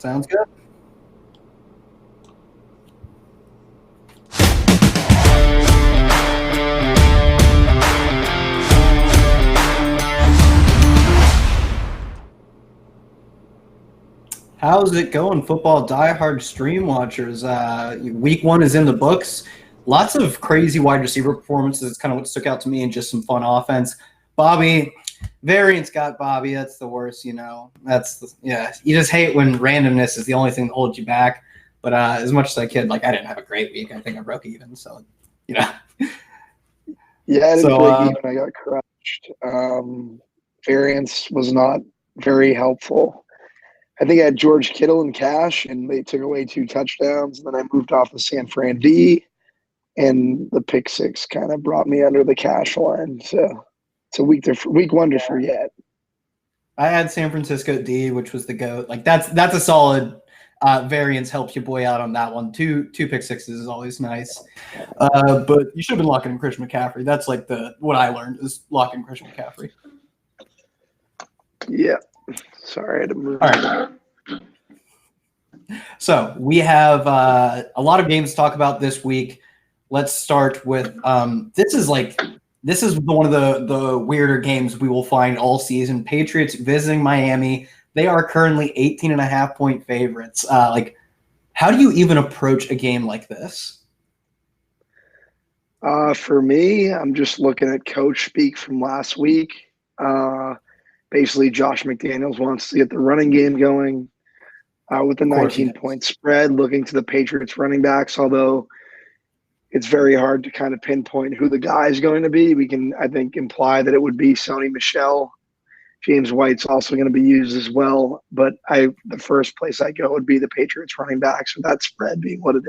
Sounds good. How's it going, football diehard stream watchers? Week 1 is in the books. Lots of crazy wide receiver performances. It's kind of what stuck out to me, and just some fun offense. Bobby, variance got Bobby. That's the worst, you know. You just hate when randomness is the only thing that holds you back. But as much as I could, I didn't have a great week. I think I broke even. So, you know. Yeah, I didn't break even. I got crushed. Variance was not very helpful. I think I had George Kittle in cash, and they took away 2 touchdowns. And then I moved off the San Fran D, and the pick 6 kind of brought me under the cash line. So it's a week 1 to forget. I had San Francisco D, which was the GOAT. That's a solid variance. Helps your boy out on that one. Two pick 6s is always nice. But you should have been locking in Christian McCaffrey. That's what I learned is locking Christian McCaffrey. Yeah. Sorry, I had to move. All right. So we have a lot of games to talk about this week. Let's start with this is one of the weirder games we will find all season. Patriots visiting Miami. They are currently 18.5-point favorites. How do you even approach a game like this? For me, I'm just looking at coach speak from last week. Basically, Josh McDaniels wants to get the running game going with the 19-point spread, looking to the Patriots running backs, although it's very hard to kind of pinpoint who the guy is going to be. We can, I think, imply that it would be Sony Michel. James White's also going to be used as well. But the first place I go would be the Patriots running backs, with that spread being what it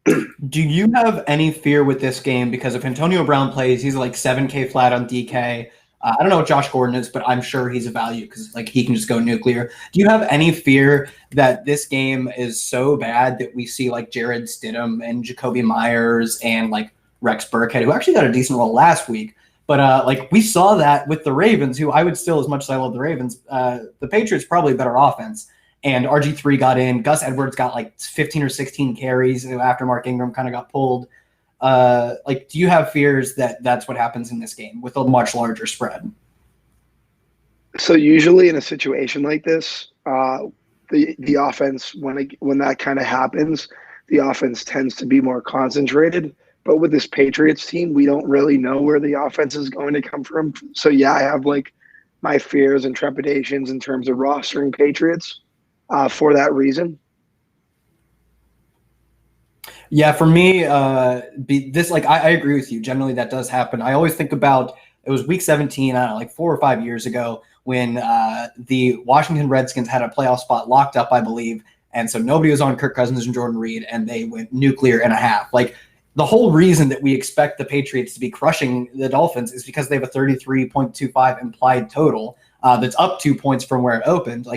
is. Do you have any fear with this game? Because if Antonio Brown plays, he's like $7K flat on DK. I don't know what Josh Gordon is, but I'm sure he's a value because he can just go nuclear. Do you have any fear that this game is so bad that we see Jared Stidham and Jacoby Myers and Rex Burkhead, who actually got a decent role last week? But we saw that with the Ravens, who I would still, as much as I love the Ravens, the Patriots probably a better offense. And RG3 got in. Gus Edwards got 15 or 16 carries after Mark Ingram kind of got pulled. Do you have fears that that's what happens in this game with a much larger spread? So usually in a situation like this, the offense, when that kind of happens, the offense tends to be more concentrated. But with this Patriots team, we don't really know where the offense is going to come from. So yeah, I have my fears and trepidations in terms of rostering Patriots for that reason. Yeah, for me, I agree with you. Generally, that does happen. I always think about it was week 17, 4 or 5 years ago when the Washington Redskins had a playoff spot locked up, I believe, and so nobody was on Kirk Cousins and Jordan Reed, and they went nuclear in a half. The whole reason that we expect the Patriots to be crushing the Dolphins is because they have a 33.25 implied total that's up 2 points from where it opened.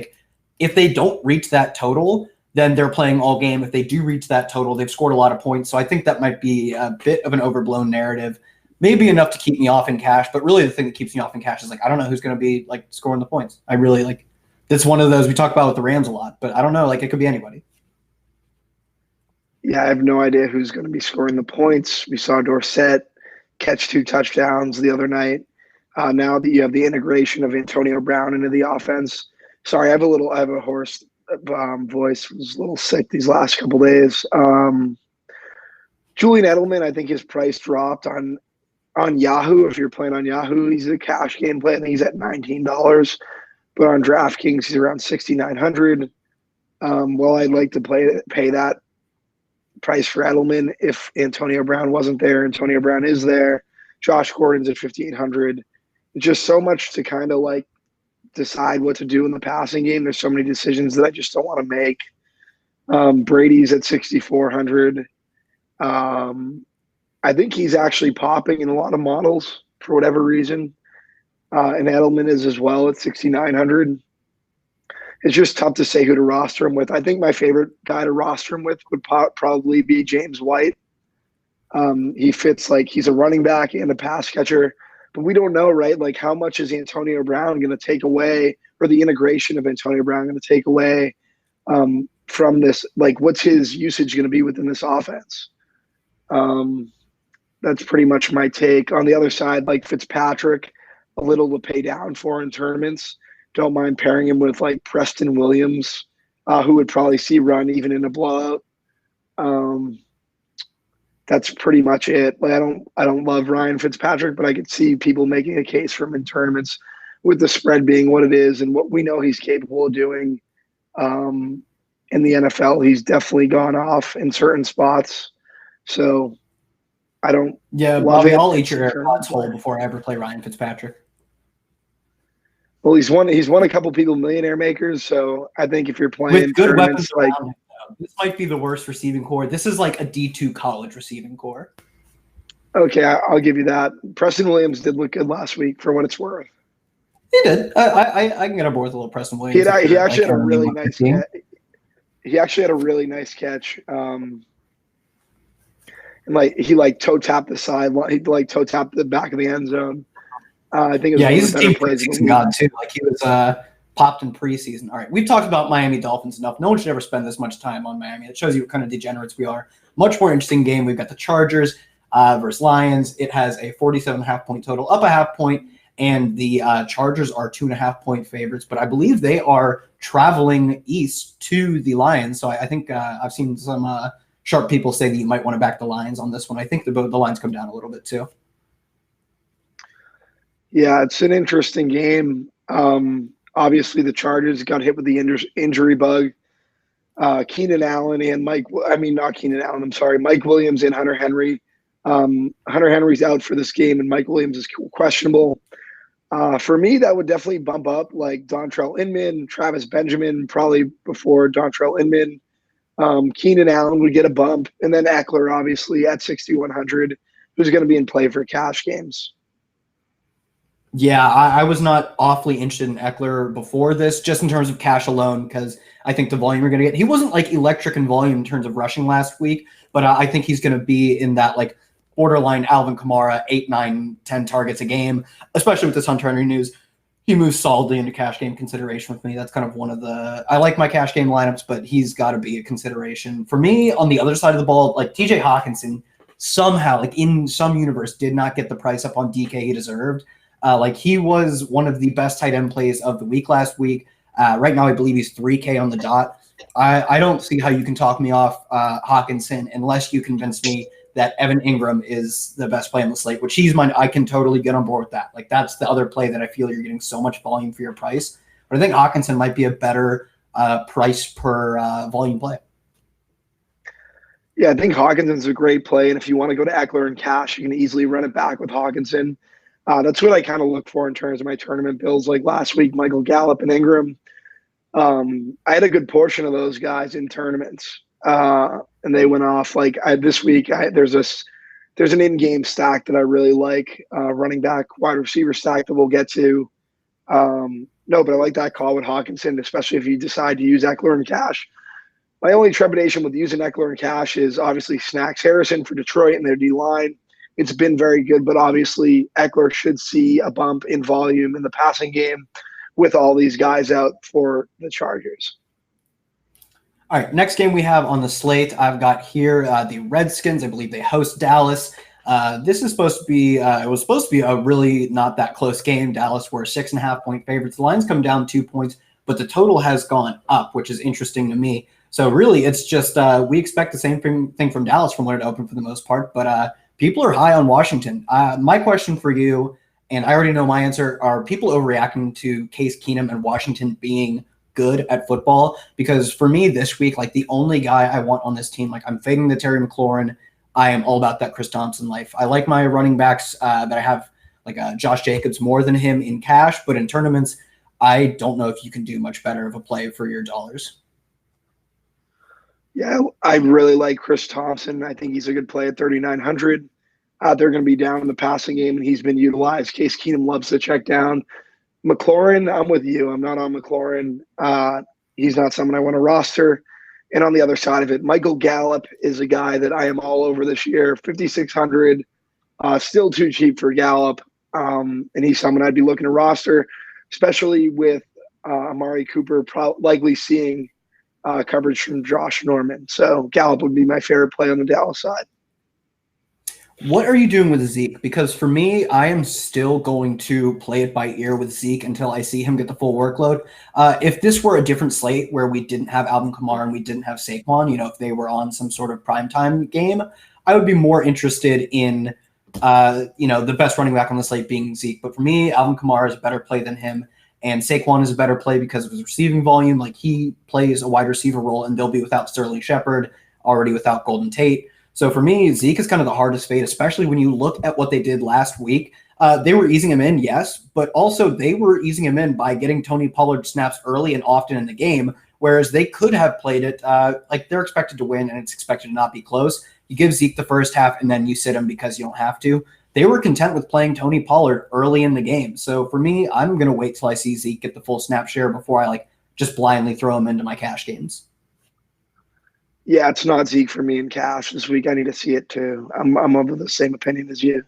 If they don't reach that total, then they're playing all game. If they do reach that total, they've scored a lot of points. So I think that might be a bit of an overblown narrative, maybe enough to keep me off in cash. But really the thing that keeps me off in cash is I don't know who's going to be scoring the points. I really that's one of those we talk about with the Rams a lot, but I don't know. It could be anybody. Yeah, I have no idea who's going to be scoring the points. We saw Dorsett catch 2 touchdowns the other night. Now that you have the integration of Antonio Brown into the offense. Sorry, I have a hoarse voice. Was a little sick these last couple days. Julian Edelman, I think his price dropped on Yahoo. If you're playing on Yahoo, he's a cash game play. I think he's at $19. But on DraftKings, he's around $6,900. Well, I'd like to pay that price for Edelman if Antonio Brown wasn't there. Antonio Brown is there. Josh Gordon's at $1,500. It's just so much to kind of decide what to do in the passing game. There's so many decisions that I just don't want to make. Brady's at $6,400. I think he's actually popping in a lot of models for whatever reason. And Edelman is as well at $6,900. It's just tough to say who to roster him with. I think my favorite guy to roster him with would probably be James White. He fits he's a running back and a pass catcher, but we don't know, right? How much is Antonio Brown going to take away or the integration of Antonio Brown going to take away from this? Like, what's his usage going to be within this offense? That's pretty much my take. On the other side, like Fitzpatrick, a little to pay down for in tournaments. Don't mind pairing him with like Preston Williams, who would probably see run even in a blowout. That's pretty much it. Like, I don't love Ryan Fitzpatrick, but I could see people making a case for him in tournaments with the spread being what it is and what we know he's capable of doing. In the NFL, he's definitely gone off in certain spots. So I don't love Bobby, it. I'll eat your AirPods whole before I ever play Ryan Fitzpatrick. Well, he's won a couple people millionaire makers, so I think if you're playing with good weapons like around him, this might be the worst receiving core. This is like a D2 college receiving core. Okay, I'll give you that. Preston Williams did look good last week for what it's worth. He did. I can get on board with a little Preston Williams. He actually had a really nice catch. He actually had a really nice catch. And he toe tapped the sideline. He toe tapped the back of the end zone. I think it was he's a team plays preseason god too. Like he was popped in preseason. All right, we've talked about Miami Dolphins enough. No one should ever spend this much time on Miami. It shows you what kind of degenerates we are. Much more interesting game. We've got the Chargers versus Lions. It has a 47.5 point total, up a half point, and the Chargers are 2.5 point favorites. But I believe they are traveling east to the Lions. So I think I've seen some sharp people say that you might want to back the Lions on this one. I think the lines come down a little bit too. Yeah, it's an interesting game. Obviously, the Chargers got hit with the injury bug. Keenan Allen and Mike Williams and Hunter Henry. Hunter Henry's out for this game, and Mike Williams is questionable. For me, that would definitely bump up like Dontrell Inman, Travis Benjamin, probably before Dontrell Inman. Keenan Allen would get a bump, and then Eckler, obviously, at 6,100, who's going to be in play for cash games. Yeah, I was not awfully interested in Eckler before this, just in terms of cash alone, because I think the volume you're going to get. He wasn't like electric in volume in terms of rushing last week, but I think he's going to be in that like borderline Alvin Kamara, 8, 9, 10 targets a game, especially with this Hunter Henry news. He moves solidly into cash game consideration with me. That's kind of one of the – I like my cash game lineups, but he's got to be a consideration. For me, on the other side of the ball, like TJ Hawkinson somehow, like in some universe, did not get the price up on DK he deserved. Like he was one of the best tight end plays of the week last week. Right now, I believe he's 3K on the dot. I don't see how you can talk me off Hawkinson unless you convince me that Evan Ingram is the best play on the slate, which he's mine. I can totally get on board with that. Like that's the other play that I feel you're getting so much volume for your price. But I think Hawkinson might be a better price per volume play. Yeah, I think Hawkinson's a great play. And if you want to go to Eckler and cash, you can easily run it back with Hawkinson. That's what I kind of look for in terms of my tournament builds. Like last week, Michael Gallup and Ingram. I had a good portion of those guys in tournaments, and they went off. Like this week, there's an in-game stack that I really like, running back, wide receiver stack that we'll get to. But I like that call with Hawkinson, especially if you decide to use Eckler and cash. My only trepidation with using Eckler and cash is obviously Snacks Harrison for Detroit and their D-line. It's been very good, but obviously Eckler should see a bump in volume in the passing game with all these guys out for the Chargers. All right, next game we have on the slate, I've got here the Redskins. I believe they host Dallas. This is supposed to be it was supposed to be a really not that close game. Dallas were 6.5 point favorites. The line's come down 2 points, but the total has gone up, which is interesting to me. So really, it's just we expect the same thing from Dallas from where it opened for the most part, but people are high on Washington. My question for you, and I already know my answer, are people overreacting to Case Keenum and Washington being good at football? Because for me this week, like the only guy I want on this team, like I'm fading the Terry McLaurin. I am all about that Chris Thompson life. I like my running backs that I have, like Josh Jacobs more than him in cash, but in tournaments, I don't know if you can do much better of a play for your dollars. Yeah, I really like Chris Thompson. I think he's a good play at 3,900. They're going to be down in the passing game, and he's been utilized. Case Keenum loves to check down. McLaurin, I'm with you. I'm not on McLaurin. He's not someone I want to roster. And on the other side of it, Michael Gallup is a guy that I am all over this year. 5,600, still too cheap for Gallup. And he's someone I'd be looking to roster, especially with Amari Cooper likely seeing coverage from Josh Norman. So Gallup would be my favorite play on the Dallas side. What are you doing with Zeke? Because for me, I am still going to play it by ear with Zeke until I see him get the full workload. If this were a different slate where we didn't have Alvin Kamara and we didn't have Saquon, if they were on some sort of primetime game, I would be more interested in, the best running back on the slate being Zeke. But for me, Alvin Kamara is a better play than him. And Saquon is a better play because of his receiving volume. Like, he plays a wide receiver role, and they'll be without Sterling Shepard, already without Golden Tate. So for me, Zeke is kind of the hardest fade, especially when you look at what they did last week. They were easing him in, yes, but also they were easing him in by getting Tony Pollard snaps early and often in the game, whereas they could have played it like they're expected to win and it's expected to not be close. You give Zeke the first half and then you sit him because you don't have to. They were content with playing Tony Pollard early in the game. So for me, I'm going to wait till I see Zeke get the full snap share before I just blindly throw him into my cash games. Yeah, it's not Zeke for me in cash this week. I need to see it too. I'm of the same opinion as you.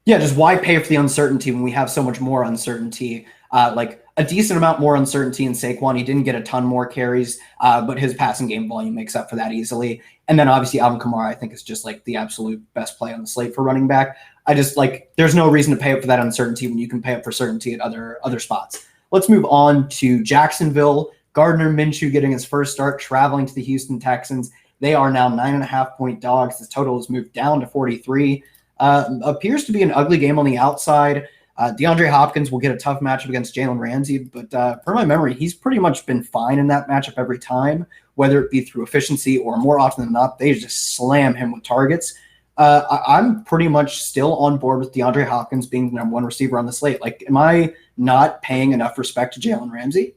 Yeah, just why pay for the uncertainty when we have so much more uncertainty? Like a decent amount more uncertainty in Saquon. He didn't get a ton more carries, but his passing game volume makes up for that easily. And then obviously Alvin Kamara, I think, is just like the absolute best play on the slate for running back. I just there's no reason to pay up for that uncertainty when you can pay up for certainty at other spots. Let's move on to Jacksonville. Gardner Minshew getting his first start, traveling to the Houston Texans. They are now 9.5-point dogs. The total has moved down to 43. Appears to be an ugly game on the outside. DeAndre Hopkins will get a tough matchup against Jalen Ramsey, but per my memory, he's pretty much been fine in that matchup every time, whether it be through efficiency or more often than not, they just slam him with targets. I'm pretty much still on board with DeAndre Hopkins being the number one receiver on the slate. Am I not paying enough respect to Jalen Ramsey?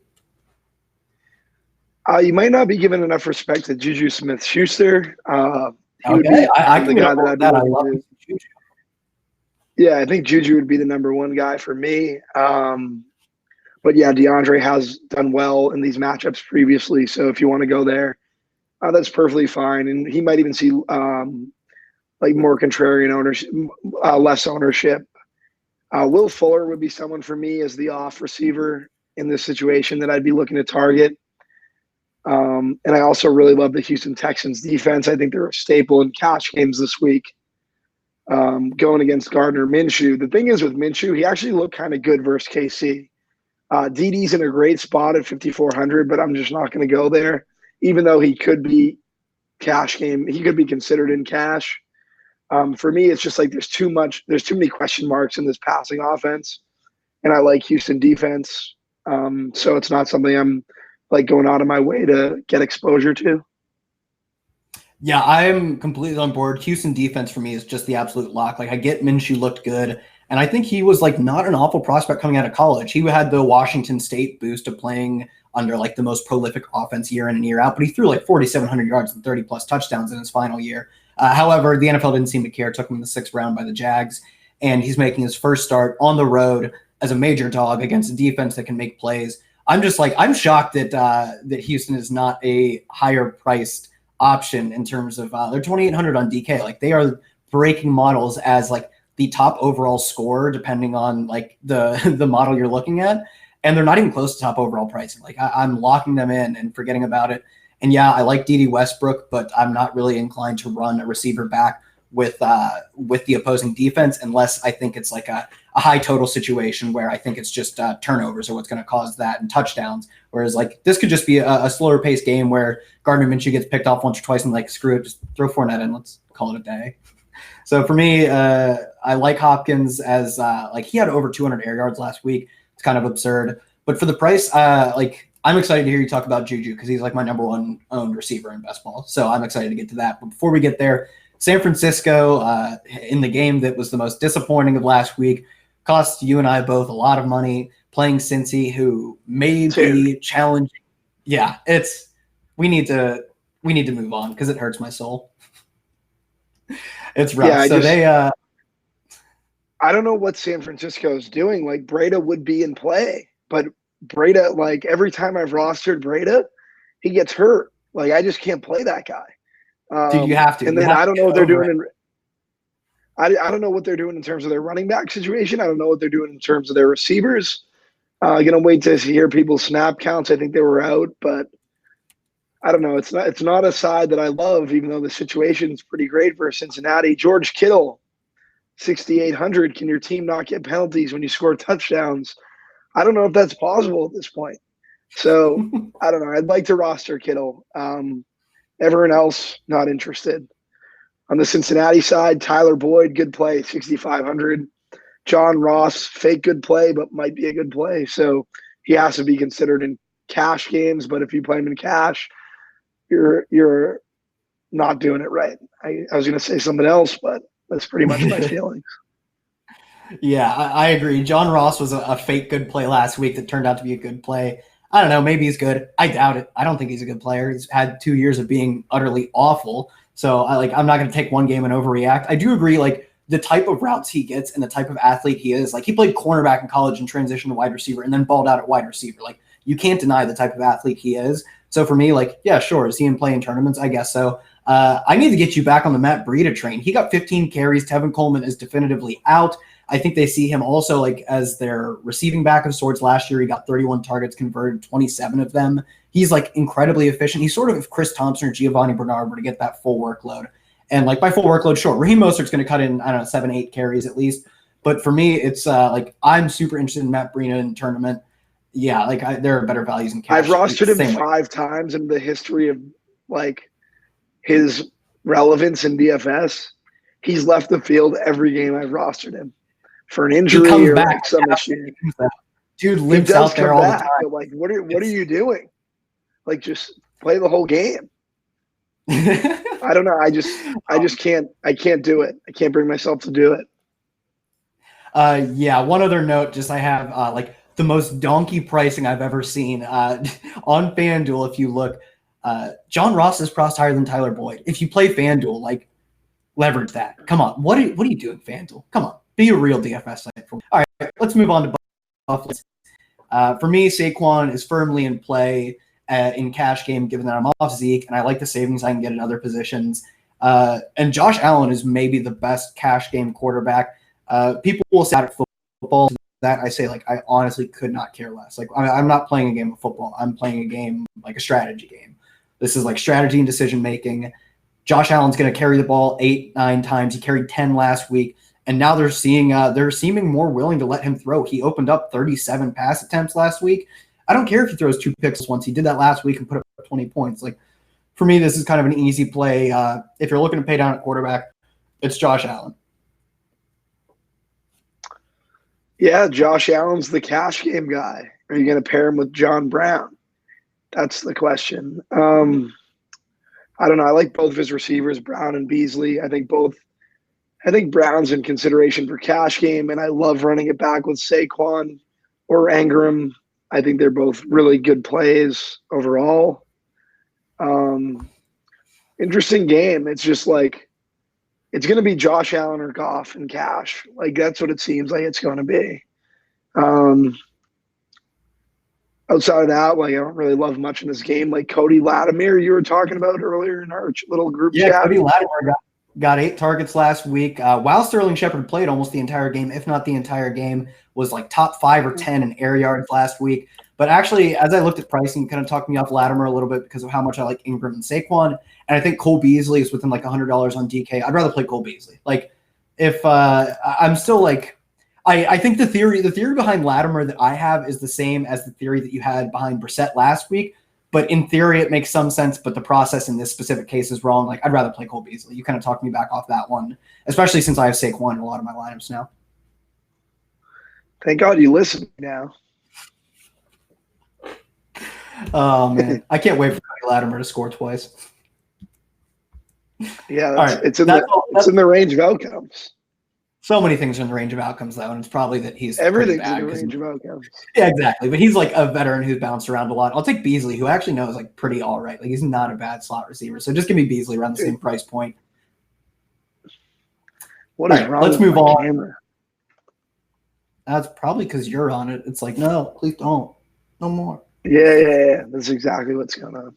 You might not be giving enough respect to Juju Smith-Schuster. Okay, I can get on that. I love Juju. Yeah, I think Juju would be the number one guy for me. But yeah, DeAndre has done well in these matchups previously. So if you want to go there, that's perfectly fine. And he might even see more contrarian ownership, less ownership. Will Fuller would be someone for me as the off receiver in this situation that I'd be looking to target. And I also really love the Houston Texans defense. I think they're a staple in cash games this week. Going against Gardner Minshew. The thing is with Minshew, he actually looked kind of good versus KC. DD's in a great spot at 5,400, but I'm just not going to go there. Even though he could be cash game, he could be considered in cash. For me, it's just there's too many question marks in this passing offense, and I like Houston defense. So it's not something I'm going out of my way to get exposure to. Yeah, I'm completely on board. Houston defense for me is just the absolute lock. I get Minshew looked good, and I think he was not an awful prospect coming out of college. He had the Washington State boost of playing under the most prolific offense year in and year out, but he threw 4,700 yards and 30 plus touchdowns in his final year. However, the NFL didn't seem to care, took him in the 6th round by the Jags, and he's making his first start on the road as a major dog against a defense that can make plays. I'm just I'm shocked that Houston is not a higher priced option in terms of they're 2,800 on DK. They are breaking models as the top overall scorer depending on the model you're looking at, and they're not even close to top overall pricing. I'm locking them in and forgetting about it. And yeah, I like D.D. Westbrook, but I'm not really inclined to run a receiver back with the opposing defense unless I think it's a high total situation where I think it's just turnovers are what's going to cause that and touchdowns. Whereas this could just be a slower paced game where Gardner Minshew gets picked off once or twice and screw it, just throw Fournette in, let's call it a day. So for me, I like Hopkins as he had over 200 air yards last week. It's kind of absurd, but for the price, I'm excited to hear you talk about Juju because he's my number one owned receiver in best ball. So I'm excited to get to that. But before we get there, San Francisco in the game that was the most disappointing of last week cost you and I both a lot of money playing Cincy, who may be challenging. Yeah, we need to move on because it hurts my soul. It's rough. Yeah, I don't know what San Francisco is doing. Breda would be in play, but Breda, every time I've rostered Breda, he gets hurt. I just can't play that guy. Dude, you have to. And then I don't know what they're doing. I don't know what they're doing in terms of their running back situation. I don't know what they're doing in terms of their receivers. Gonna wait to hear people's snap counts. I think they were out, but I don't know. It's not a side that I love, even though the situation is pretty great for Cincinnati. George Kittle, 6,800. Can your team not get penalties when you score touchdowns? I don't know if that's possible at this point. So I don't know. I'd like to roster Kittle. Everyone else, not interested. On the Cincinnati side, Tyler Boyd, good play, 6,500. John Ross, fake good play, but might be a good play. So he has to be considered in cash games. But if you play him in cash, you're not doing it right. I was going to say something else, but that's pretty much my feelings. Yeah, I agree. John Ross was a fake good play last week that turned out to be a good play. I don't know. Maybe he's good. I doubt it. I don't think he's a good player. He's had 2 years of being utterly awful. So I'm not going to take one game and overreact. I do agree, like, the type of routes he gets and the type of athlete he is. Like, he played cornerback in college and transitioned to wide receiver and then balled out at wide receiver. Like, you can't deny the type of athlete he is. So for me, like, yeah, sure. Is he in play in tournaments? I guess so. I need to get you back on the Matt Breida train. He got 15 carries. Tevin Coleman is definitively out. I think they see him also like as their receiving back of sorts. Last year, he got 31 targets, converted 27 of them. He's like incredibly efficient. He's sort of if Chris Thompson or Giovanni Bernard were to get that full workload. And like by full workload, sure, Raheem Mostert's going to cut in, I don't know, 7-8 carries at least. But for me, it's like I'm super interested in Matt Breida in tournament. Yeah, like there are better values in cash. I've rostered him 5 times in the history of like his relevance in DFS. He's left the field every game I've rostered him for an injury or like some issue. Dude lives out there all the time. But like, what are you doing? Like, just play the whole game. I don't know. I just can't. I can't do it. I can't bring myself to do it. Yeah. One other note, just I have like the most donkey pricing I've ever seen on FanDuel. If you look, John Ross is priced higher than Tyler Boyd. If you play FanDuel, like leverage that. Come on. What are you doing, FanDuel? Come on. Be a real DFS site. All right. Let's move on to Buffalo. For me, Saquon is firmly in play in cash game, given that I'm off Zeke, and I like the savings I can get in other positions. And Josh Allen is maybe the best cash game quarterback. People will say at football that I say, like, I honestly could not care less. Like, I'm not playing a game of football. I'm playing a game, like a strategy game. This is like strategy and decision making. Josh Allen's going to carry the ball 8-9 times. He carried 10 last week. And now they're seeming more willing to let him throw. He opened up 37 pass attempts last week. I don't care if he throws 2 picks once. He did that last week and put up 20 points. Like, for me, this is kind of an easy play. If you're looking to pay down at quarterback, it's Josh Allen. Yeah, Josh Allen's the cash game guy. Are you going to pair him with John Brown? That's the question. I don't know. I like both of his receivers, Brown and Beasley. I think Brown's in consideration for cash game, and I love running it back with Saquon or Ingram. I think they're both really good plays overall. Interesting game. It's just like it's going to be Josh Allen or Goff in cash. Like that's what it seems like it's going to be. Outside of that, like I don't really love much in this game. Like Cody Latimer, you were talking about earlier in our little group chat. Yeah, Cody Latimer got 8 targets last week. While Sterling Shepard played almost the entire game, if not the entire game, was like top 5 or 10 in air yards last week. But actually, as I looked at pricing, kind of talked me off Latimer a little bit because of how much I like Ingram and Saquon. And I think Cole Beasley is within like $100 on DK. I'd rather play Cole Beasley. Like if I'm still like, I think the theory behind Latimer that I have is the same as the theory that you had behind Brissett last week. But in theory, it makes some sense, but the process in this specific case is wrong. Like, I'd rather play Cole Beasley. You kind of talked me back off that one, especially since I have Saquon in a lot of my lineups now. Thank God you listened now. Oh, man. I can't wait for Cody Latimer to score twice. Yeah, it's in the range of outcomes. So many things are in the range of outcomes, though, and it's probably that he's everything's in the range of outcomes. Yeah, exactly. But he's like a veteran who's bounced around a lot. I'll take Beasley, who actually knows like pretty all right. Like he's not a bad slot receiver. So just give me Beasley around the same price point. What is wrong? Let's move on. Camera? That's probably because you're on it. It's like, no, please don't. No more. Yeah. That's exactly what's going on.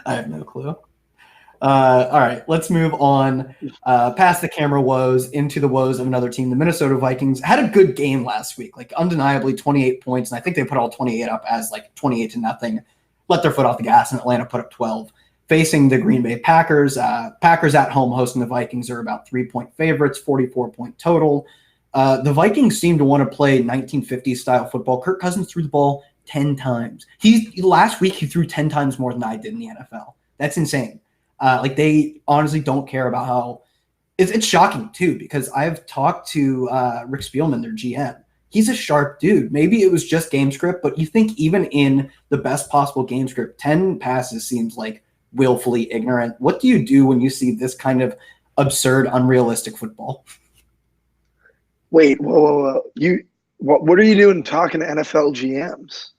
I have no clue. All right, let's move on past the camera woes into the woes of another team. The Minnesota Vikings had a good game last week, like undeniably 28 points, and I think they put all 28 up as like 28-0. Let their foot off the gas, and Atlanta put up 12. Facing the Green Bay Packers, Packers at home hosting the Vikings are about 3-point favorites, 44-point total. The Vikings seem to want to play 1950s style football. Kirk Cousins threw the ball 10 times. Last week he threw 10 times more than I did in the NFL. That's insane. Like they honestly don't care about how it's shocking too, because I've talked to Rick Spielman, their GM. He's a sharp dude. Maybe it was just game script, but you think even in the best possible game script, 10 passes seems like willfully ignorant. What do you do when you see this kind of absurd, unrealistic football? Wait, whoa. What are you doing talking to NFL GMs?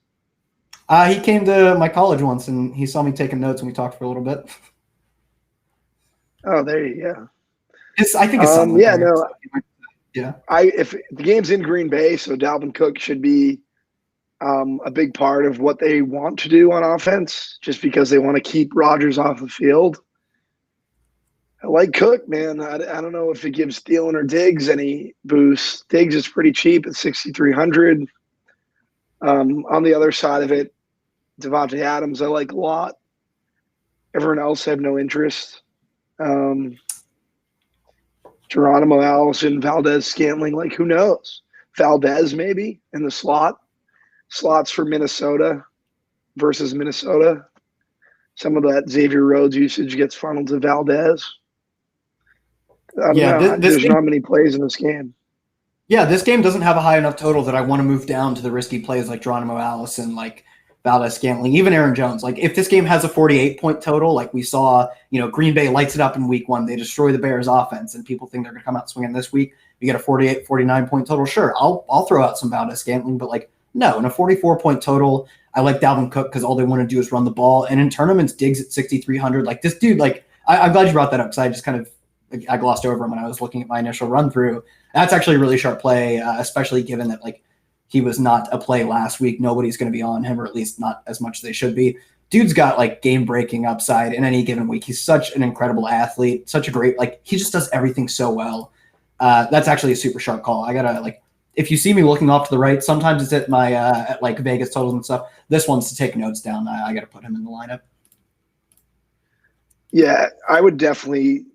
He came to my college once and he saw me taking notes and we talked for a little bit. Oh, there you go. I think it's something. Yeah, no. Yeah. If the game's in Green Bay, so Dalvin Cook should be a big part of what they want to do on offense, just because they want to keep Rodgers off the field. I like Cook, man. I don't know if it gives Thielen or Diggs any boost. Diggs is pretty cheap at 6,300. On the other side of it, Devontae Adams I like a lot. Everyone else I have no interest. Geronimo Allison, Valdez Scantling, like who knows? Valdez maybe in the slot. Slots for Minnesota versus Minnesota. Some of that Xavier Rhodes usage gets funneled to Valdez. I don't know. There's not many plays in this game. Yeah, this game doesn't have a high enough total that I want to move down to the risky plays like Geronimo Allison, like Valdez Scantling, even Aaron Jones. Like if this game has a 48-point total, like we saw, Green Bay lights it up in week 1. They destroy the Bears offense and people think they're going to come out swinging this week. You get a 48, 49-point total. Sure, I'll throw out some Valdez Scantling, but like, no, in a 44-point total, I like Dalvin Cook because all they want to do is run the ball. And in tournaments, Diggs at 6,300. Like this dude, like I'm glad you brought that up because I just kind of I glossed over him when I was looking at my initial run through. That's actually a really sharp play, especially given that like he was not a play last week. Nobody's going to be on him, or at least not as much as they should be. Dude's got like game-breaking upside in any given week. He's such an incredible athlete, such a great he just does everything so well. That's actually a super sharp call. I gotta if you see me looking off to the right, sometimes it's at my at like Vegas totals and stuff. This one's to take notes down. I got to put him in the lineup. Yeah, I would definitely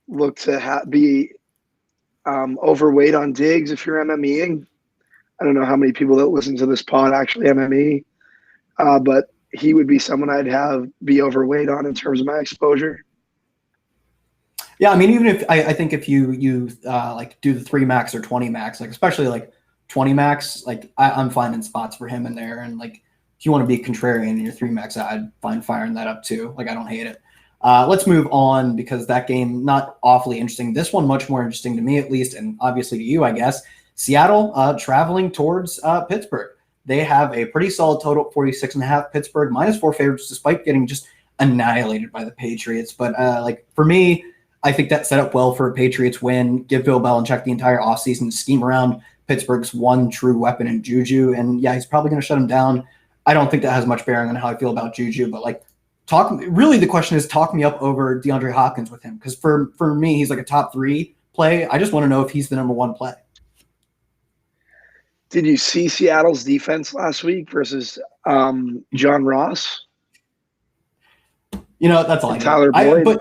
look to be overweight on Diggs if you're MMEing. I don't know how many people that listen to this pod actually MME, but he would be someone I'd be overweight on in terms of my exposure. Yeah, I mean, even if I think if you do the 3 max or 20 max, like especially like 20 max, like I'm finding spots for him in there, and like if you want to be contrarian in your 3 max, I'd find firing that up too. Like I don't hate it. Let's move on because that game not awfully interesting. This one much more interesting to me at least, and obviously to you, I guess. Seattle traveling towards Pittsburgh. They have a pretty solid total, 46.5. Pittsburgh -4 favorites, despite getting just annihilated by the Patriots. But for me, I think that set up well for a Patriots win. Give Bill Belichick the entire offseason to scheme around Pittsburgh's one true weapon in Juju. And yeah, he's probably going to shut him down. I don't think that has much bearing on how I feel about Juju, but the question is talk me up over DeAndre Hopkins with him. Because for me, he's like a top 3 play. I just want to know if he's the number 1 play. Did you see Seattle's defense last week versus John Ross? That's all I know. Tyler Boyd.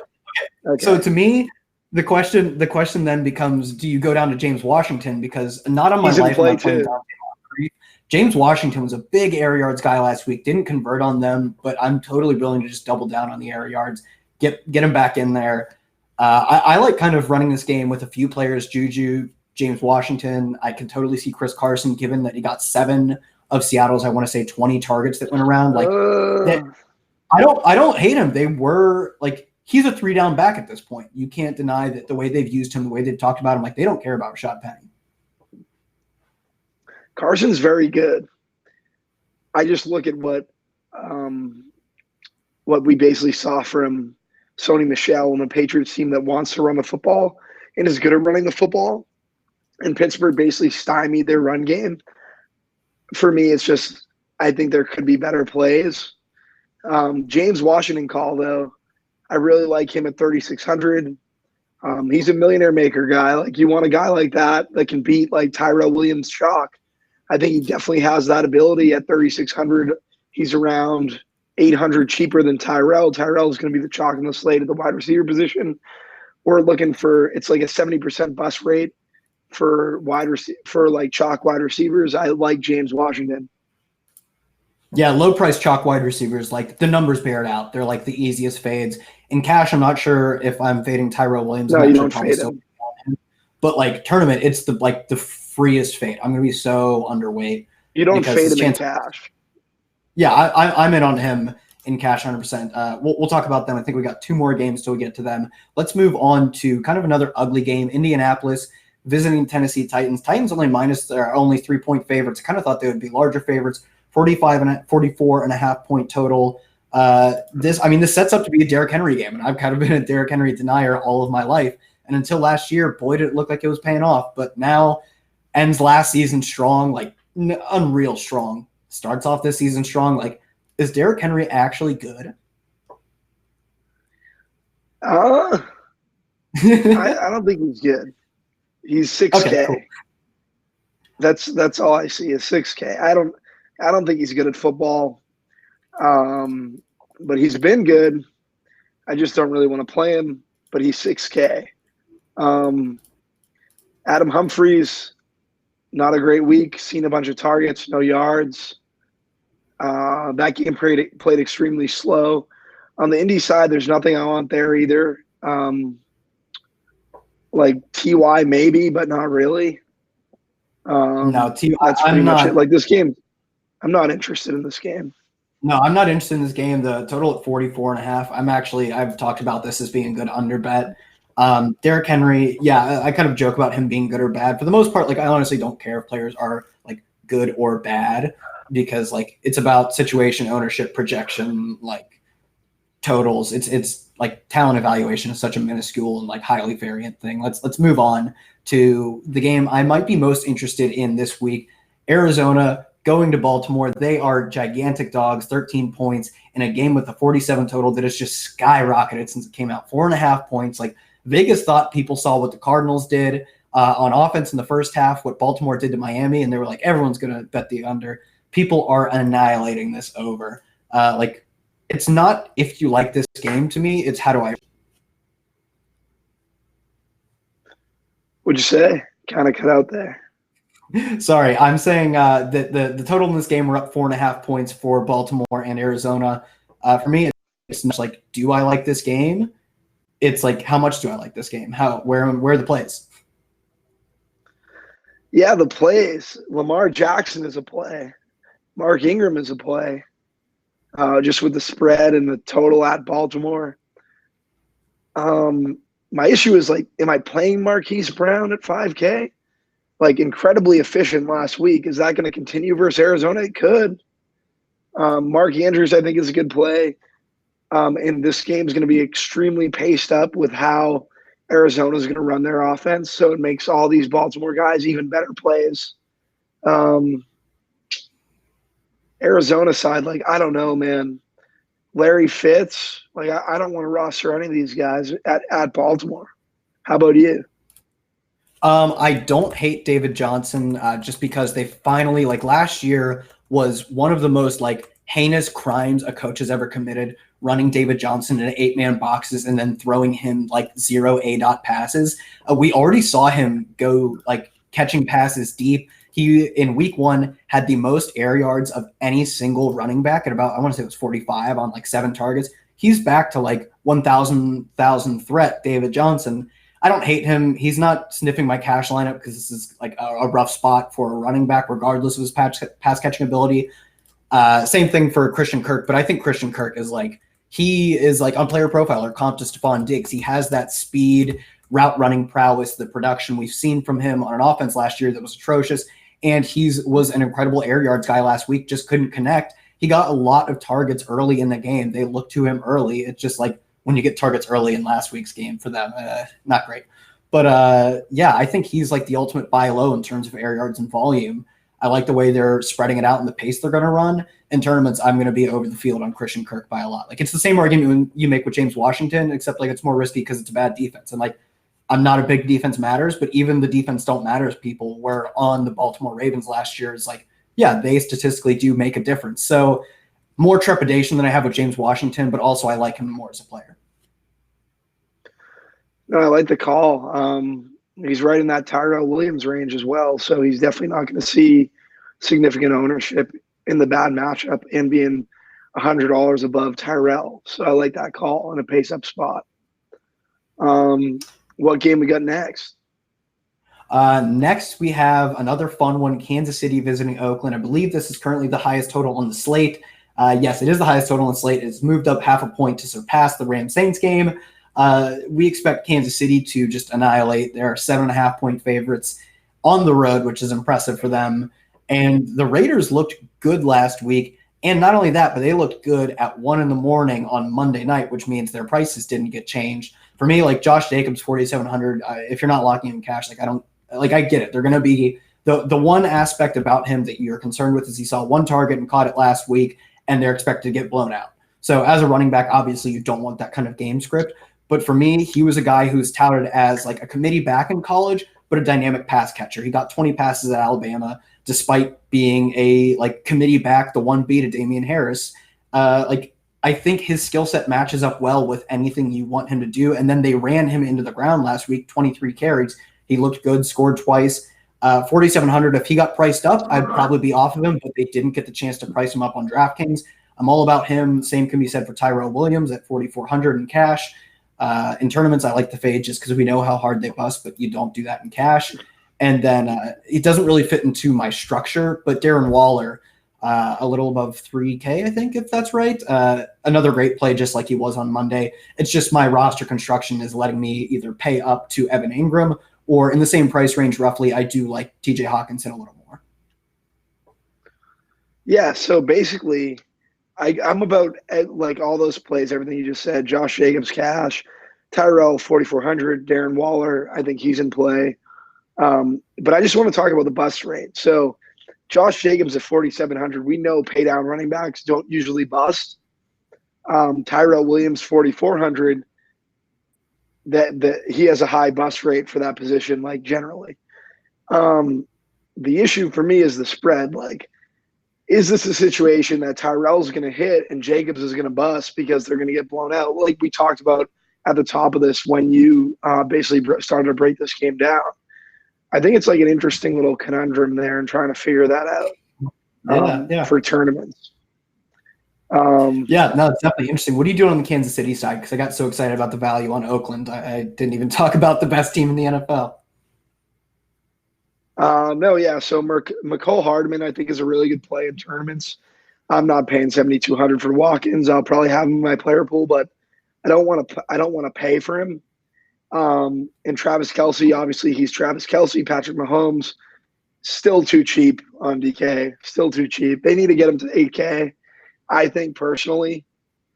Okay. So to me, the question then becomes: do you go down to James Washington? Because not on my life am I playing down. James Washington was a big air yards guy last week. Didn't convert on them, but I'm totally willing to just double down on the air yards. Get him back in there. I like kind of running this game with a few players: Juju, James Washington. I can totally see Chris Carson, given that he got 7 of Seattle's, I want to say 20 targets that went around. I don't hate him. They were he's a 3-down back at this point. You can't deny that the way they've used him, the way they've talked about him, they don't care about Rashad Penny. Carson's very good. I just look at what we basically saw from Sony Michel and a Patriots team that wants to run the football and is good at running the football. And Pittsburgh basically stymied their run game. For me, it's I think there could be better plays. James Washington call, though, I really like him at 3,600. He's a millionaire maker guy. Like, you want a guy like that can beat like Tyrone Williams chalk. I think he definitely has that ability at 3,600. He's around 800 cheaper than Tyrell. Tyrell is going to be the chalk in the slate at the wide receiver position. We're looking for, it's like a 70% bust rate for like chalk wide receivers. I like James Washington. Yeah, low price chalk wide receivers, like the numbers bear it out. They're like the easiest fades. In cash, I'm not sure if I'm fading Tyrell Williams. No, I'm you actually don't fade him. But like tournament, it's the freest fade. I'm gonna be so underweight. You don't fade him in cash. Yeah, I'm in on him in cash 100%. We'll talk about them. I think we got 2 more games till we get to them. Let's move on to kind of another ugly game. Indianapolis visiting Tennessee Titans. Titans only 3-point favorites. I kind of thought they would be larger favorites. 44.5 point total. This sets up to be a Derrick Henry game, and I've kind of been a Derrick Henry denier all of my life. And until last year, boy, did it look like it was paying off. But now ends last season strong, like unreal strong. Starts off this season strong. Like, is Derrick Henry actually good? I don't think he's good. He's 6K. Okay, cool. That's all I see is 6K. I don't think he's good at football. But he's been good. I just don't really want to play him, but he's 6K. Adam Humphries, not a great week. Seen a bunch of targets, no yards. That game played extremely slow. On the Indy side, there's nothing I want there either. Like TY maybe, but not really. No, TY. That's pretty much it. Like this game, I'm not interested in this game. No, I'm not interested in this game. The total at 44.5. I've talked about this as being a good under bet. Derrick Henry, yeah, I kind of joke about him being good or bad. For the most part, like I honestly don't care if players are like good or bad because like it's about situation, ownership, projection, like totals. It's like talent evaluation is such a minuscule and like highly variant thing. Let's move on to the game I might be most interested in this week. Arizona going to Baltimore. They are gigantic dogs, 13 points in a game with a 47 total that has just skyrocketed since it came out. 4.5 points. Like Vegas thought people saw what the Cardinals did on offense in the first half, what Baltimore did to Miami, and they were like, everyone's going to bet the under. People are annihilating this over. Like, it's not if you like this game to me, it's how do I. What'd you say? Kind of cut out there. Sorry, I'm saying that the total in this game were up 4.5 points for Baltimore and Arizona. For me, it's not like, do I like this game? It's like, how much do I like this game? Where are the plays? Yeah, the plays. Lamar Jackson is a play. Mark Ingram is a play. Just with the spread and the total at Baltimore. My issue is like, am I playing Marquise Brown at 5K? Like incredibly efficient last week. Is that going to continue versus Arizona? It could. Mark Andrews, I think, is a good play. And this game is going to be extremely paced up with how Arizona is going to run their offense. So it makes all these Baltimore guys even better plays. Arizona side, like, I don't know, man. Larry Fitz, like, I don't want to roster any of these guys at Baltimore. How about you? I don't hate David Johnson just because they finally, like last year was one of the most like heinous crimes a coach has ever committed, running David Johnson in 8-man boxes and then throwing him like 0 A-dot passes. We already saw him go like catching passes deep. He, in week 1, had the most air yards of any single running back at about, I want to say it was 45 on like 7 targets. He's back to like 1,000 threat, David Johnson. I don't hate him. He's not sniffing my cash lineup because this is like a rough spot for a running back, regardless of his pass catching ability. Same thing for Christian Kirk, but I think Christian Kirk is like, he is like on Player Profiler, comp to Stephon Diggs. He has that speed, route running prowess, the production we've seen from him on an offense last year that was atrocious. And was an incredible air yards guy last week, just couldn't connect. He got a lot of targets early in the game. They looked to him early. It's just like, when you get targets early in last week's game for them, not great. But yeah, I think he's like the ultimate buy low in terms of air yards and volume. I like the way they're spreading it out and the pace they're going to run. in tournaments, I'm going to be over the field on Christian Kirk by a lot. Like, it's the same argument you make with James Washington, except like it's more risky because it's a bad defense. And like, I'm not a big defense matters, but even the defense don't matters people were on the Baltimore Ravens last year. Is like, yeah, they statistically do make a difference. So more trepidation than I have with James Washington, but also I like him more as a player. No, I like the call. He's right in that Tyrone Williams range as well, so he's definitely not going to see significant ownership in the bad matchup and being $100 above Tyrell. So I like that call in a pace-up spot. What game we got next? Next, we have another fun one, Kansas City visiting Oakland. I believe this is currently the highest total on the slate. Yes, it is the highest total on the slate. It's moved up half a point to surpass the Rams-Saints game. We expect Kansas City to just annihilate. They're 7.5-point favorites on the road, which is impressive for them. And the Raiders looked good last week. And not only that, but they looked good at 1 a.m. on Monday night, which means their prices didn't get changed. For me, like Josh Jacobs, 4,700. If you're not locking in cash, I get it. They're going to be the one aspect about him that you're concerned with is he saw one target and caught it last week, and they're expected to get blown out. So as a running back, obviously you don't want that kind of game script. But for me, he was a guy who's touted as like a committee back in college, but a dynamic pass catcher. He got 20 passes at Alabama, despite being a like committee back, the 1B to Damian Harris. I think his skill set matches up well with anything you want him to do. And then they ran him into the ground last week, 23 carries. He looked good, scored twice. 4,700. If he got priced up, I'd probably be off of him, but they didn't get the chance to price him up on DraftKings. I'm all about him. Same can be said for Tyrone Williams at 4,400 in cash. In tournaments, I like the fade just because we know how hard they bust, but you don't do that in cash. And then it doesn't really fit into my structure, but Darren Waller, a little above 3K, I think, if that's right. Another great play, just like he was on Monday. It's just my roster construction is letting me either pay up to Evan Ingram or in the same price range, roughly, I do like TJ Hawkinson a little more. Yeah, so basically – I'm about like all those plays, everything you just said. Josh Jacobs cash, Tyrell 4,400, Darren Waller, I think he's in play. But I just want to talk about the bust rate. So Josh Jacobs at 4,700. We know pay down running backs don't usually bust. Tyrell Williams 4,400. That he has a high bust rate for that position, like generally. The issue for me is the spread. Like, is this a situation that Tyrell's going to hit and Jacobs is going to bust because they're going to get blown out? Like we talked about at the top of this when you basically started to break this game down. I think it's like an interesting little conundrum there and trying to figure that out for tournaments. No, it's definitely interesting. What are you doing on the Kansas City side? Because I got so excited about the value on Oakland. I didn't even talk about the best team in the NFL. So McCole Hardman, I think, is a really good play in tournaments. I'm not paying $7,200 for Watkins. I'll probably have him in my player pool, but I don't want to pay for him. And Travis Kelce, obviously, he's Travis Kelce. Patrick Mahomes, still too cheap on DK. Still too cheap. They need to get him to 8K, I think, personally.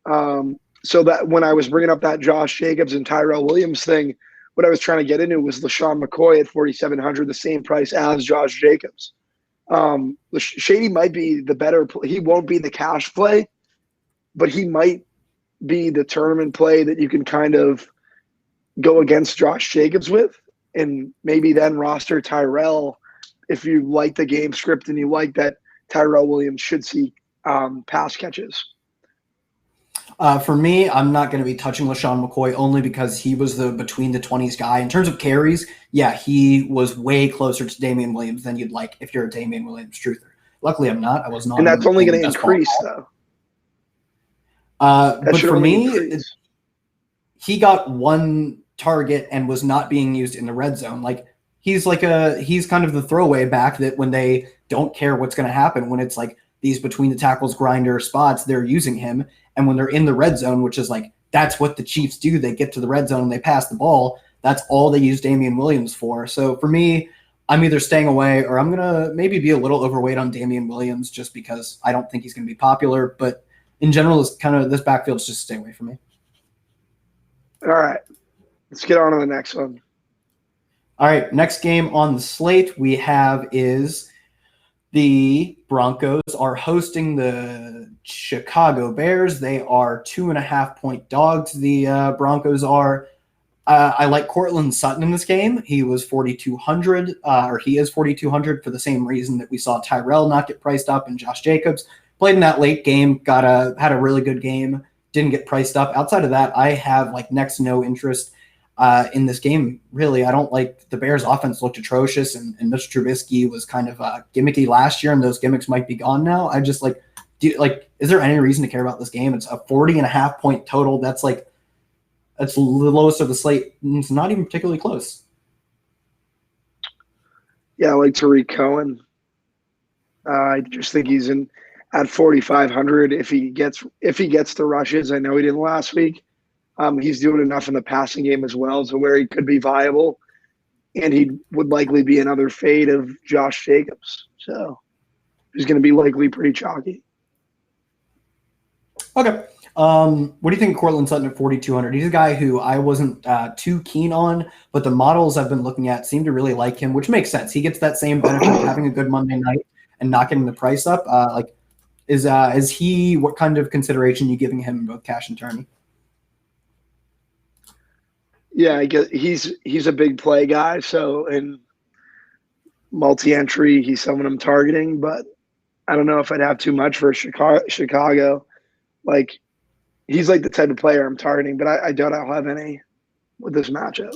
So that when I was bringing up that Josh Jacobs and Tyrell Williams thing, what I was trying to get into was LaShawn McCoy at 4,700, the same price as Josh Jacobs. Shady might be the better play. He won't be the cash play, but he might be the tournament play that you can kind of go against Josh Jacobs with, and maybe then roster Tyrell if you like the game script and you like that Tyrell Williams should see pass catches. For me, I'm not going to be touching LaShawn McCoy only because he was the between the 20s guy. In terms of carries, yeah, he was way closer to Damian Williams than you'd like if you're a Damian Williams truther. Luckily, I'm not. I was not. And that's only going to increase, though. But for me, he got one target and was not being used in the red zone. Like he's kind of the throwaway back that when they don't care what's going to happen, when it's like these between the tackles grinder spots, they're using him. And when they're in the red zone, which is like, that's what the Chiefs do. They get to the red zone and they pass the ball. That's all they use Damian Williams for. So for me, I'm either staying away or I'm going to maybe be a little overweight on Damian Williams just because I don't think he's going to be popular. But in general, this backfield's just stay away from me. All right. Let's get on to the next one. All right. Next game on the slate we have is The Broncos are hosting the Chicago Bears. They are 2.5-point dogs. The Broncos are. I like Cortland Sutton in this game. He was 4,200, or he is 4,200 for the same reason that we saw Tyrell not get priced up and Josh Jacobs played in that late game. Had a really good game. Didn't get priced up. Outside of that, I have like next to no interest in this game. Really, I don't like the Bears' offense looked atrocious, and Mitch Trubisky was kind of gimmicky last year, and those gimmicks might be gone now. I just like, is there any reason to care about this game? It's a 40.5-point total. That's the lowest of the slate. It's not even particularly close. Yeah, I like Tariq Cohen. I just think he's in at 4,500. If he gets the rushes, I know he didn't last week. He's doing enough in the passing game as well to where he could be viable, and he would likely be another fade of Josh Jacobs. So he's going to be likely pretty chalky. Okay. What do you think of Cortland Sutton at 4,200? He's a guy who I wasn't too keen on, but the models I've been looking at seem to really like him, which makes sense. He gets that same benefit of having a good Monday night and not getting the price up. Is he, what kind of consideration are you giving him in both cash and tourney? Yeah, I guess he's a big play guy. So in multi-entry, he's someone I'm targeting, but I don't know if I'd have too much for Chicago. Like, he's like the type of player I'm targeting, but I doubt I'll have any with this matchup.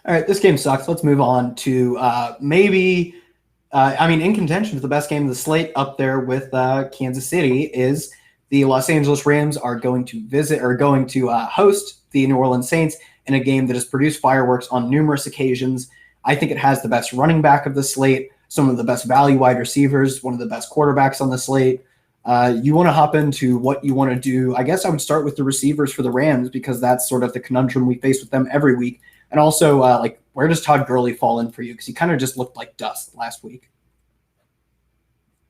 All right, this game sucks. Let's move on to in contention for the best game of the slate up there with Kansas City is the Los Angeles Rams are going to host the New Orleans Saints in a game that has produced fireworks on numerous occasions. I think it has the best running back of the slate, some of the best value wide receivers, one of the best quarterbacks on the slate. You want to hop into what you want to do. I guess I would start with the receivers for the Rams because that's sort of the conundrum we face with them every week. And also, where does Todd Gurley fall in for you? Because he kind of just looked like dust last week.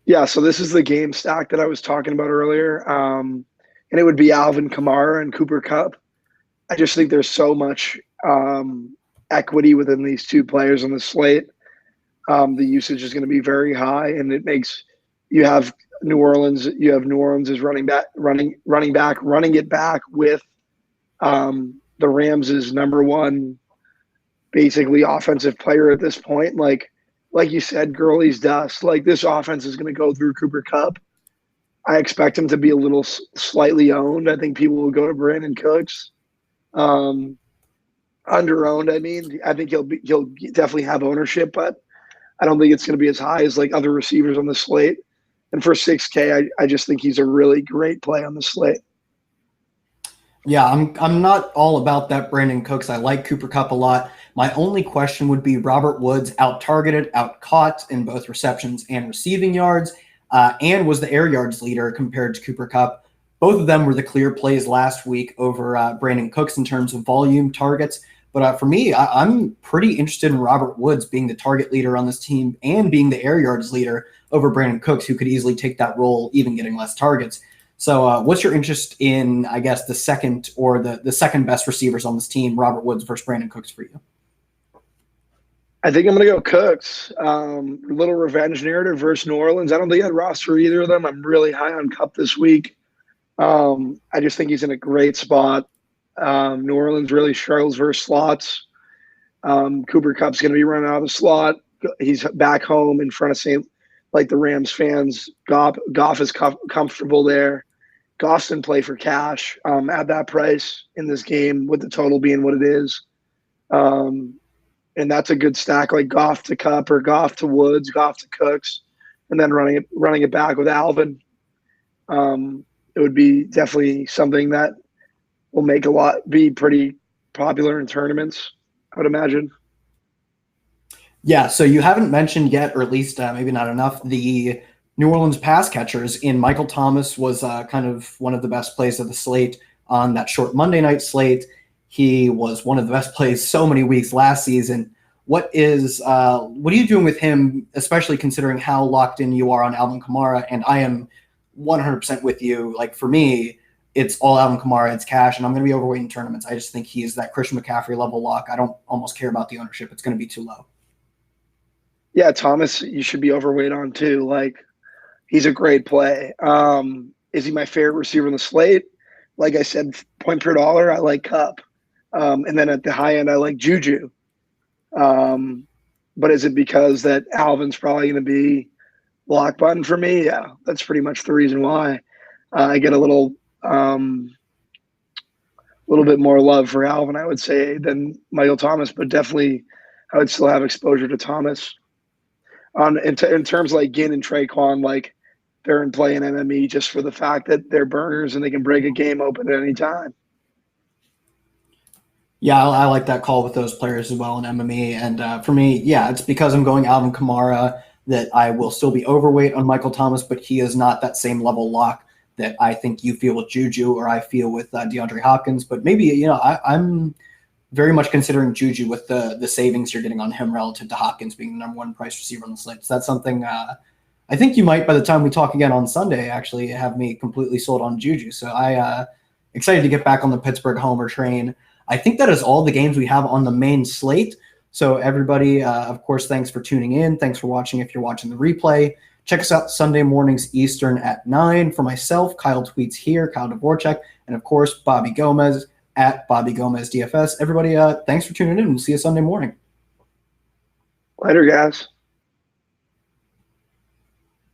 Yeah, so this is the game stack that I was talking about earlier. And it would be Alvin Kamara and Cooper Kupp. I just think there's so much equity within these two players on the slate. The usage is going to be very high, and it makes you have New Orleans as running back running it back with the Rams' number one basically offensive player at this point. Like you said, Gurley's dust. Like, this offense is going to go through Cooper Kupp. I expect him to be a little slightly owned. I think people will go to Brandon Cooks. Under owned. I mean, I think he'll definitely have ownership, but I don't think it's going to be as high as like other receivers on the slate. And for 6K, I just think he's a really great play on the slate. Yeah, I'm not all about that Brandon Cooks. I like Cooper Kupp a lot. My only question would be Robert Woods out-targeted, out-caught in both receptions and receiving yards, and was the air yards leader compared to Cooper Kupp. Both of them were the clear plays last week over Brandon Cooks in terms of volume targets. But for me, I'm pretty interested in Robert Woods being the target leader on this team and being the air yards leader over Brandon Cooks, who could easily take that role, even getting less targets. So what's your interest in, I guess, the second or the second best receivers on this team, Robert Woods versus Brandon Cooks for you? I think I'm going to go Cooks. Little revenge narrative versus New Orleans. I don't think I'd roster either of them. I'm really high on Kupp this week. I just think he's in a great spot. New Orleans really struggles versus slots. Cooper Kupp's going to be running out of the slot. He's back home in front of the Rams fans. Goff is comfortable there. Goff's in play for cash at that price in this game, with the total being what it is. And that's a good stack, like Goff to Kupp or Goff to Woods, Goff to Cooks, and then running it back with Alvin. It would be definitely something that will be pretty popular in tournaments, I would imagine. Yeah, so you haven't mentioned yet, or at least maybe not enough, the New Orleans pass catchers. In Michael Thomas was kind of one of the best plays of the slate on that short Monday night slate. He was one of the best plays so many weeks last season. What are you doing with him, especially considering how locked in you are on Alvin Kamara? And I am 100% with you. Like, for me, it's all Alvin Kamara, it's cash, and I'm going to be overweight in tournaments. I just think he is that Christian McCaffrey level lock. I don't almost care about the ownership. It's going to be too low. Yeah, Thomas, you should be overweight on too. Like, he's a great play. Is he my favorite receiver on the slate? Like I said, point per dollar, I like Cup. And then at the high end, I like Juju. Um, but is it because that Alvin's probably going to be lock button for me? Yeah, that's pretty much the reason why. I get little bit more love for Alvin, I would say, than Michael Thomas, but definitely I would still have exposure to Thomas. In terms of like Ginn and Traquan, like they're in play in MME just for the fact that they're burners and they can break a game open at any time. Yeah, I like that call with those players as well in MME. And for me, yeah, it's because I'm going Alvin Kamara that I will still be overweight on Michael Thomas, but he is not that same level lock that I think you feel with Juju or I feel with DeAndre Hopkins. But maybe, I'm very much considering Juju with the savings you're getting on him relative to Hopkins being the number one price receiver on the slate. So that's something I think you might, by the time we talk again on Sunday, actually have me completely sold on Juju. So I excited to get back on the Pittsburgh homer train. I think that is all the games we have on the main slate. So everybody, of course, thanks for tuning in. Thanks for watching if you're watching the replay. Check us out Sunday mornings Eastern at 9. For myself, Kyle Tweets here, Kyle Dvorak, and of course, Bobby Gomes at Bobby Gomes DFS. Everybody, thanks for tuning in. We'll see you Sunday morning. Later, guys.